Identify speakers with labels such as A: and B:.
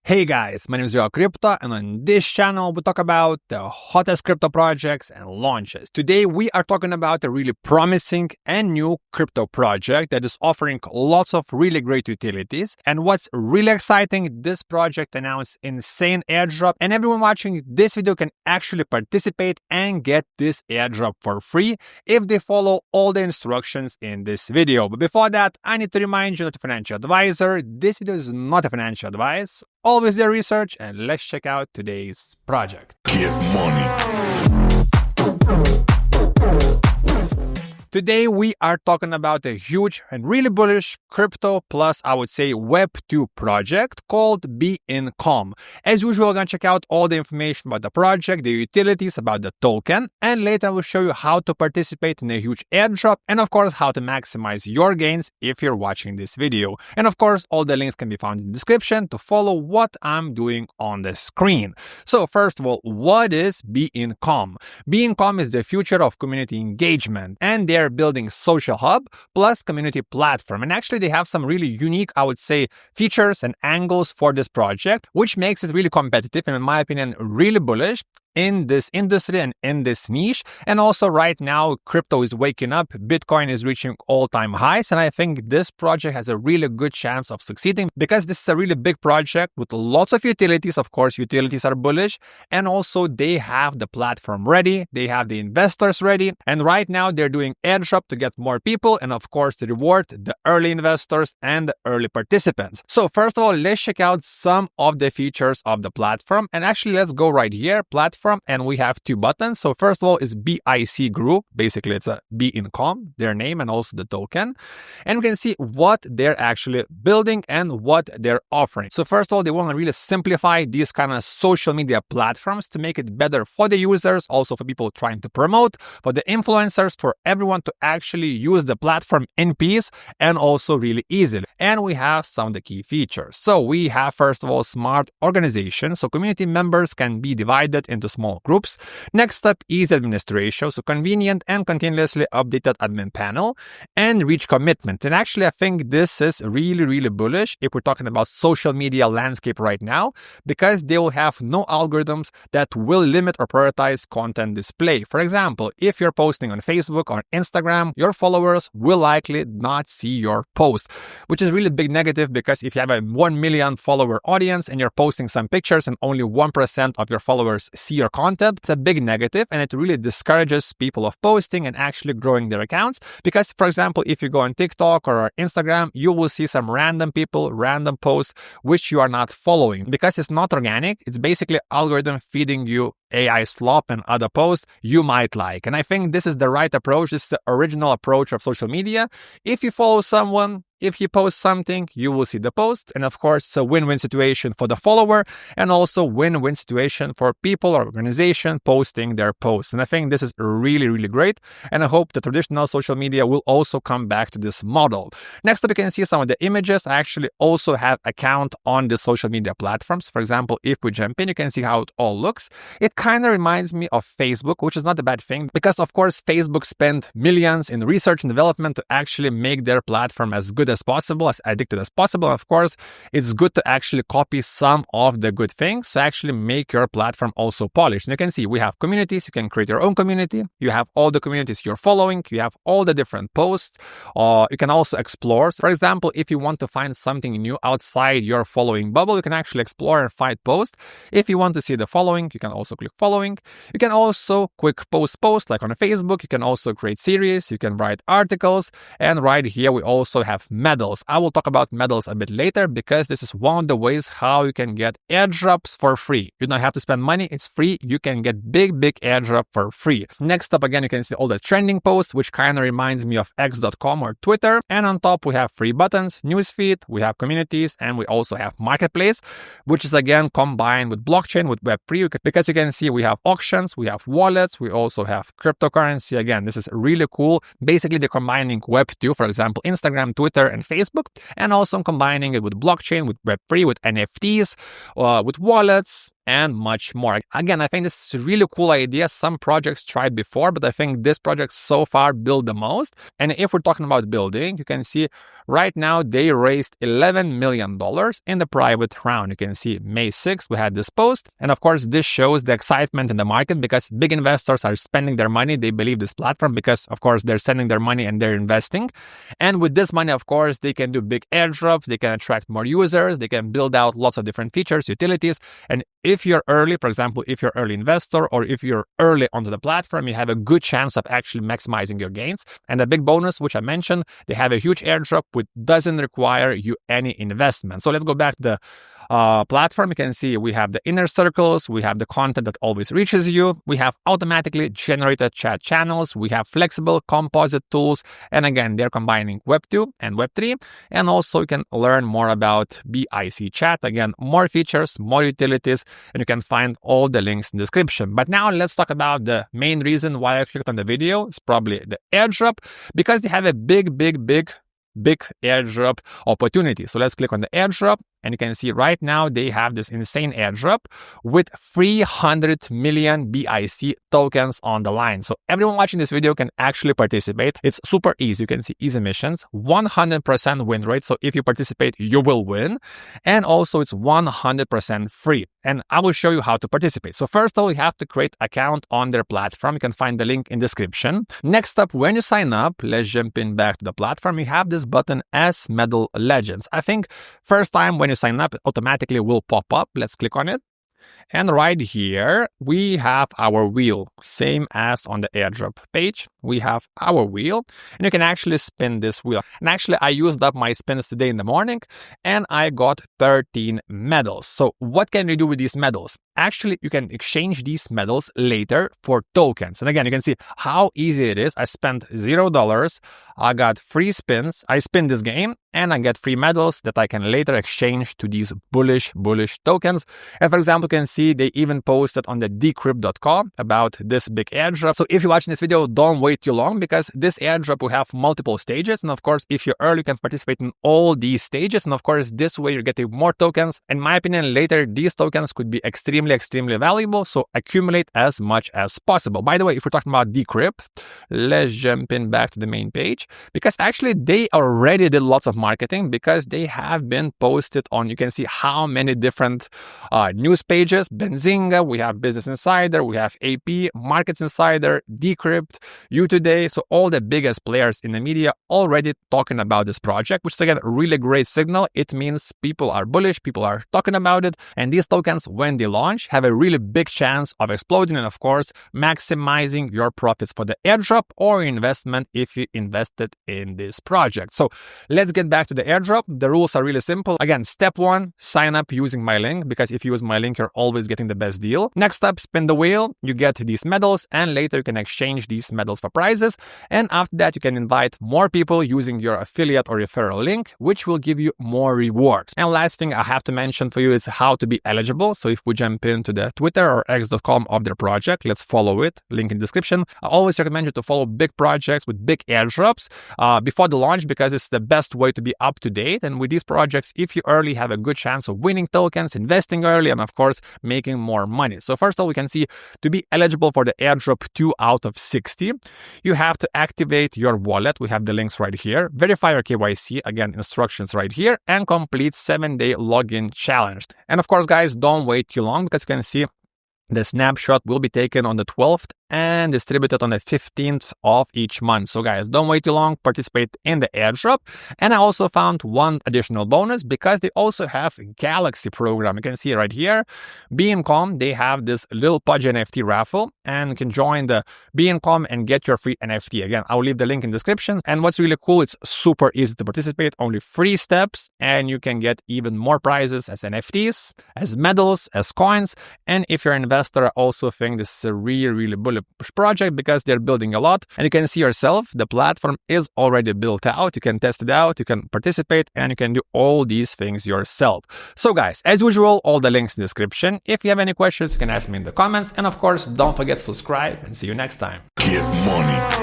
A: Hey guys, my name is Crypto, and on this channel we talk about the hottest crypto projects and launches. Today we are talking about a really promising and new crypto project that is offering lots of really great utilities. And what's really exciting, this project announced insane airdrop, and everyone watching this video can actually participate and get this airdrop for free if they follow all the instructions in this video. But before that, I need to remind you that a financial advisor, this video is not a financial advice. Always do research, and let's check out today's project.
B: Get money.
A: Today, we are talking about a huge and really bullish crypto plus, I would say, Web2 project called Beincom. As usual, we're going to check out all the information about the project, the utilities, about the token, and later I will show you how to participate in a huge airdrop and, of course, how to maximize your gains if you're watching this video. And, of course, all the links can be found in the description to follow what I'm doing on the screen. So, first of all, what is Beincom? Beincom is the future of community engagement, and they're building social hub plus community platform. And actually they have some really unique, I would say, features and angles for this project, which makes it really competitive and in my opinion, really bullish in this industry and in this niche. And also right now, crypto is waking up, Bitcoin is reaching all-time highs, and I think this project has a really good chance of succeeding because this is a really big project with lots of utilities. Of course, utilities are bullish, and also they have the platform ready, they have the investors ready, and right now they're doing airdrop to get more people and of course to reward the early investors and the early participants. So first of all, let's check out some of the features of the platform, and actually let's go right here, platform, and we have two buttons. So first of all is BIC group. Basically, it's a Beincom, their name and also the token. And we can see what they're actually building and what they're offering. So first of all, they want to really simplify these kind of social media platforms to make it better for the users, also for people trying to promote, for the influencers, for everyone to actually use the platform in peace and also really easily. And we have some of the key features. So we have, first of all, smart organization. So community members can be divided into small groups. Next up, easy administration, so convenient and continuously updated admin panel, and reach commitment. And actually, I think this is really bullish if we're talking about social media landscape right now, because they will have no algorithms that will limit or prioritize content display. For example, if you're posting on Facebook or Instagram, your followers will likely not see your post, which is really big negative because if you have a 1 million follower audience and you're posting some pictures and only 1% of your followers see your content, it's a big negative, and it really discourages people of posting and actually growing their accounts. Because, for example, if you go on TikTok or Instagram, you will see some random people, random posts which you are not following because it's not organic. It's basically algorithm feeding you AI slop and other posts you might like. And I think this is the right approach. This is the original approach of social media. If you follow someone, if he posts something, you will see the post. And of course, it's a win-win situation for the follower and also win-win situation for people or organization posting their posts. And I think this is really great. And I hope the traditional social media will also come back to this model. Next up, you can see some of the images. I actually also have account on the social media platforms. For example, if we jump in, you can see how it all looks. It kind of reminds me of Facebook, which is not a bad thing because of course, Facebook spent millions in research and development to actually make their platform as good as possible, as addictive as possible. Of course, it's good to actually copy some of the good things to actually make your platform also polished. And you can see we have communities. You can create your own community. You have all the communities you're following. You have all the different posts. You can also explore. So for example, if you want to find something new outside your following bubble, you can actually explore and find posts. If you want to see the following, you can also click following. You can also quick post like on Facebook. You can also create series. You can write articles. And right here, we also have medals. I will talk about medals a bit later because this is one of the ways how you can get airdrops for free. You don't have to spend money. It's free. You can get big airdrop for free. Next up, again, you can see all the trending posts, which kind of reminds me of x.com or Twitter. And on top, we have free buttons, newsfeed, we have communities, and we also have marketplace, which is again combined with blockchain, with Web3, because you can see we have auctions, we have wallets, we also have cryptocurrency. Again, this is really cool. Basically, they're combining Web2, for example, Instagram, Twitter, and Facebook, and also combining it with blockchain, with Web3, with NFTs, with wallets, and much more. Again, I think this is a really cool idea. Some projects tried before, but I think this project so far built the most. And if we're talking about building, you can see Right now, they raised $11 million in the private round. You can see May 6th, we had this post. And of course, this shows the excitement in the market because big investors are spending their money. They believe this platform because, of course, they're sending their money and they're investing. And with this money, of course, they can do big airdrops. They can attract more users. They can build out lots of different features, utilities. And if you're early, for example, if you're early investor or if you're early onto the platform, you have a good chance of actually maximizing your gains. And a big bonus, which I mentioned, they have a huge airdrop which doesn't require you any investment. So let's go back to the platform. You can see we have the inner circles, we have the content that always reaches you, we have automatically generated chat channels, we have flexible composite tools, and again, they're combining Web 2 and Web 3, and also you can learn more about BIC chat, again, more features, more utilities, and you can find all the links in the description. But now let's talk about the main reason why I clicked on the video. It's probably the airdrop, because they have a big airdrop opportunity. So let's click on the airdrop. And you can see right now they have this insane airdrop with 300 million BIC tokens on the line. So everyone watching this video can actually participate. It's super easy. You can see easy missions, 100% win rate. So if you participate, you will win. And also it's 100% free. And I will show you how to participate. So first of all, you have to create an account on their platform. You can find the link in the description. Next up, when you sign up, let's jump in back to the platform. You have this button as Medal Legends. I think first time when you sign up, it automatically will pop up. Let's click on it. And right here, we have our wheel, same as on the airdrop page. We have our wheel, and you can actually spin this wheel. And actually, I used up my spins today in the morning, and I got 13 medals. So what can you do with these medals? Actually, you can exchange these medals later for tokens. And again, you can see how easy it is. I spent $0. I got free spins. I spin this game, and I get free medals that I can later exchange to these bullish tokens. And for example, you can see they even posted on the decrypt.com about this big airdrop. So if you're watching this video, don't wait too long, because this airdrop will have multiple stages. And of course, if you're early, you can participate in all these stages. And of course, this way you're getting more tokens. In my opinion, later, these tokens could be extremely valuable. So accumulate as much as possible. By the way, if we're talking about Decrypt, let's jump in back to the main page, because actually they already did lots of marketing, because they have been posted on, you can see how many different news pages. Benzinga, we have Business Insider, we have AP, Markets Insider, Decrypt, You Today. So all the biggest players in the media already talking about this project, which is again a really great signal. It means people are bullish, people are talking about it, and these tokens, when they launch, have a really big chance of exploding and of course maximizing your profits for the airdrop or investment if you invested in this project. So let's get back to the airdrop. The rules are really simple. Again, step 1, sign up using my link, because if you use my link, you're always getting the best deal. Next up, spin the wheel, you get these medals, and later you can exchange these medals for prizes. And after that, you can invite more people using your affiliate or referral link, which will give you more rewards. And last thing I have to mention for you is how to be eligible. So if we jump into the Twitter or x.com of their project, let's follow it, link in description. I always recommend you to follow big projects with big airdrops before the launch, because it's the best way to be up to date. And with these projects, if you early, have a good chance of winning tokens, investing early, and of course making more money. So first of all, we can see to be eligible for the airdrop 2 out of 60, you have to activate your wallet. We have the links right here, verify your KYC, again instructions right here, and complete 7-day login challenge. And of course, guys, don't wait too long, because you can see the snapshot will be taken on the 12th and distributed on the 15th of each month. So guys, don't wait too long, participate in the airdrop. And I also found one additional bonus, because they also have Galaxy program. You can see right here, Beincom, they have this little Pudge NFT raffle, and you can join the Beincom and get your free NFT. Again, I'll leave the link in the description. And what's really cool, it's super easy to participate, only 3 steps, and you can get even more prizes as NFTs, as medals, as coins. And if you're an investor, I also think this is a really bullish project, because they're building a lot. And you can see yourself, the platform is already built out. You can test it out, you can participate, and you can do all these things yourself. So guys, as usual, all the links in the description. If you have any questions, you can ask me in the comments. And of course, don't forget to subscribe, and see you next time.
B: Get money.